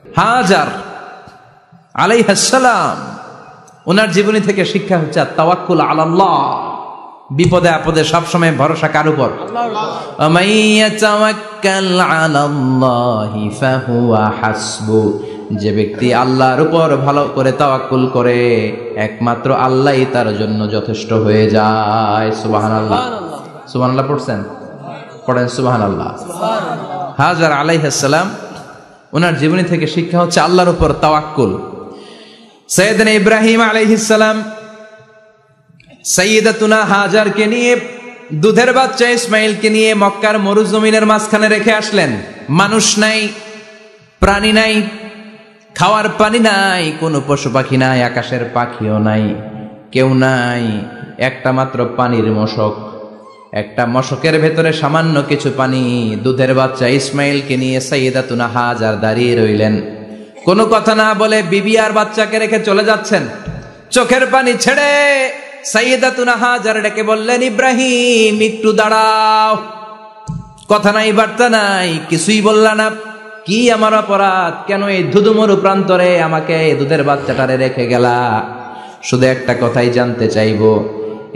হাজার আলাইহিস সালাম, ওনার জীবনী থেকে শিক্ষা হচ্ছে তাওয়াক্কুল আলাল্লাহ, বিপদে আপদে সবসময় ভরসা কার উপর? আমাইয়াতাওয়াক্কাল আলাল্লাহি ফাহুয়া হাসবু, যে ব্যক্তি আল্লাহর উপর ভালো করে তাওয়াক্কুল করে একমাত্র আল্লাহই তার জন্য যথেষ্ট হয়ে যায়। সুবহানাল্লাহ, সুবহানাল্লাহ পড়ছেন? পড়েন সুবহানাল্লাহ। হাজার আলাইহিস সালাম, ওনার জীবনী থেকে শিক্ষা হচ্ছে আল্লাহর উপর তাওয়াক্কুল। সাইয়েদনা ইব্রাহিম আলাইহিস সালাম সাইয়্যিদাতুনা হাজারকে নিয়ে, দুধের বাচ্চা ইসমাইলকে নিয়ে মক্কার মরুজমিনের মাঝখানে রেখে আসলেন। মানুষ নাই, প্রাণী নাই, খাওয়ার পানি নাই, কোনো পশু পাখি নাই, আকাশের পাখিও নাই, কেউ নাই, একটা মাত্র পানির মশক। একটা মশকের ভেতরে সামান্য কিছু পানি। দুধের বাচ্চা ইসমাইলকে নিয়ে সাইয়্যিদাতুনা হাজার দাঁড়িয়ে রইলেন। কোনো কথা না বলে বিবি আর বাচ্চাকে রেখে চলে যাচ্ছেন। চোখের পানি ছেড়ে সাইয়্যিদাতুনা হাজার ডেকে বললেন, ইব্রাহিম একটু দাঁড়াও। কথা নাই, বার্তা নাই, কিছুই বললা না। কি আমার অপরাধ? কেন এই ধুধুমরু প্রান্তরে আমাকে দুধের বাচ্চাটারে রেখে গেলা? শুধু একটা কথাই জানতে চাইবো,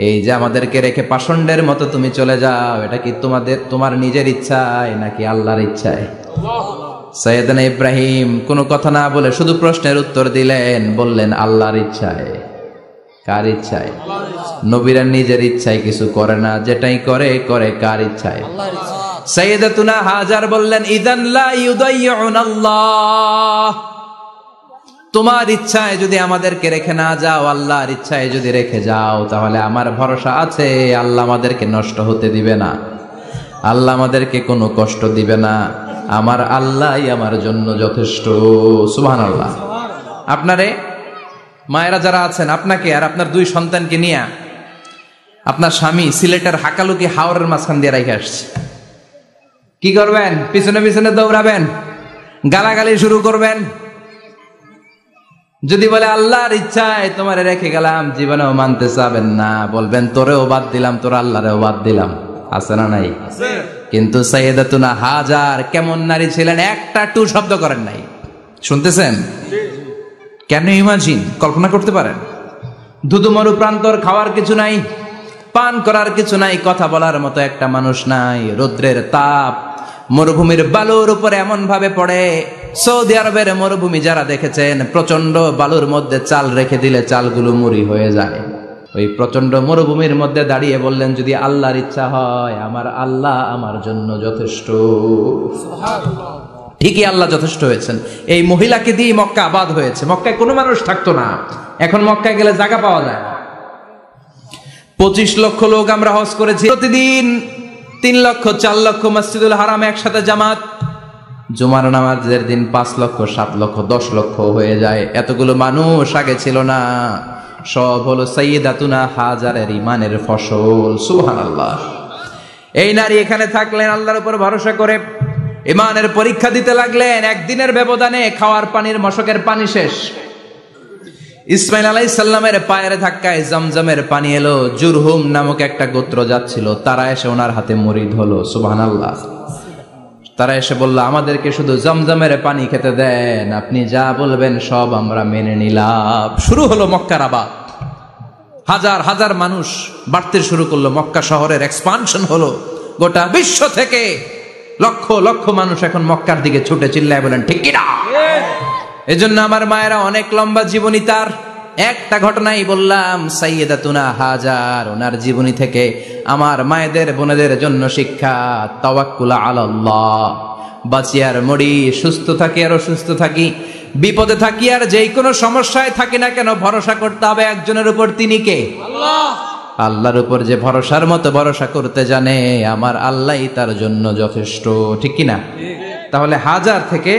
এই যে আমাদেরকে রেখে পাষণ্ডের মতো তুমি চলে যাও, এটা কি তোমার নিজের ইচ্ছায় নাকি আল্লাহর ইচ্ছায়? সাইয়েদনা ইব্রাহিম কোনো কথা না বলে শুধু প্রশ্নের উত্তর দিলেন, বললেন আল্লাহর ইচ্ছায়। কার ইচ্ছায়? নবীরা নিজের ইচ্ছায় কিছু করে না, যেটাই করে করে কার ইচ্ছায়? সাইয়্যিদাতুনা হাজার বললেন, ইযান লা ইউদাইয়ুনাল্লাহ, তোমার ইচ্ছায় যদি আমাদেরকে রেখে না যাও, আল্লাহর ইচ্ছায় যদি রেখে যাও, তাহলে আমার ভরসা আছে আল্লাহ আমাদেরকে নষ্ট হতে দিবে না, আল্লাহ আমাদেরকে কোনো কষ্ট দিবে না, আমার আল্লাহই আমার জন্য যথেষ্ট। সুবহানাল্লাহ। আপনারে মায়েরা যারা আছেন, আপনাকে আর আপনার দুই সন্তানকে নিয়ে আপনার স্বামী সিলেটের হাকালুকি হাওরের মাঝখান দিয়ে রেখে আসছে। কি করবেন? পিছনে পিছনে দৌড়াবেন, গালাগালি শুরু করবেন। যদি বলে আল্লাহর ইচ্ছায় তোমারে রেখে গেলাম, জীবনেও মানতে চাবেন না, বলবেন তোরেও বাদ দিলাম, তোর আল্লাহরেও বাদ দিলাম। আছে না নাই? কিন্তু সাইয়্যিদাতুনা হাজার কেমন নারী ছিলেন, একটা টু শব্দ করেন নাই। শুনতেছেন? কেন ইমাজিন, কল্পনা করতে পারেন? ধুধুমরু প্রান্তর, খাওয়ার কিছু নাই, পান করার কিছু নাই, কথা বলার মতো একটা মানুষ নাই, রৌদ্রের তাপ মরুভূমির বালুর উপরে এমন ভাবে পড়ে। সৌদি আরবের মরুভূমি যারা দেখেছেন, প্রচন্ড বালুর মধ্যে চাল রেখে দিলে চালগুলো মুড়ি হয়ে যায়। ওই প্রচন্ড মরুভূমির মধ্যে দাঁড়িয়ে বললেন, যদি আল্লাহর ইচ্ছা হয়, আমার আল্লাহ আমার জন্য যথেষ্ট। ঠিকই আল্লাহ যথেষ্ট হয়েছেন। এই মহিলাকে দিয়ে মক্কা আবাদ হয়েছে। মক্কায় কোনো মানুষ থাকতো না, এখন মক্কায় গেলে জায়গা পাওয়া যায়। 25 লক্ষ লোক আমরা হজ করেছি, প্রতিদিন 3 লক্ষ 4 লক্ষ মসজিদুল হারাম একসাথে জামাত। জুমার নামাজের দিন 5 লক্ষ 7 লক্ষ 10 লক্ষ হয়ে যায়। এতগুলো মানুষ আগে ছিল না। সব হলো সাইয়্যিদাতুনা হাজারের ইমানের ফসল। সুবহানাল্লাহ। এই নারী এখানে থাকলেন আল্লাহর উপর ভরসা করে, ইমানের পরীক্ষা দিতে লাগলেন। একদিনের ব্যবধানে খাওয়ার পানির মশকের পানি শেষ। ইসমাইল আলাইহিস সালামের পায়ের ধাক্কায় জমজমের পানি এলো। জুরহুম নামক একটা গোত্র যাচ্ছিল, তারা এসে ওনার হাতে মুরিদ হলো। সুবহানাল্লাহ। তারা এসে বলল, আমাদেরকে শুধু জমজমের পানি খেতে দেন, আপনি যা বলবেন সব আমরা মেনে নিলাম। শুরু হলো মক্কার আবাদ। হাজার হাজার মানুষ বাড়তে শুরু করলো, মক্কা শহরের এক্সপানশন হলো। গোটা বিশ্ব থেকে লক্ষ লক্ষ মানুষ এখন মক্কার দিকে ছুটে চিল্লায় বলেন, ঠিক কিনা? এজন্য আমার মায়েরা অনেক লম্বা জীবনী, তার একটা ঘটনাই বললাম। সাইয়্যিদাতুনা হাজার, ওনার জীবনী থেকে আমার মায়েদের বোনেদের জন্য শিক্ষা, তাওয়াক্কুল আলাল্লাহ। বাঁচি আর মরি, সুস্থ থাকি আর অসুস্থ থাকি, বিপদে থাকি আর যেই কোনো সমস্যায় থাকি না কেন, ভরসা করতে হবে একজনের উপর। তিনি কে? আল্লাহ। আল্লাহর উপর যে ভরসার মতো ভরসা করতে জানে, আমার আল্লাহই তার জন্য যথেষ্ট। ঠিক কিনা? তাহলে হাজার থেকে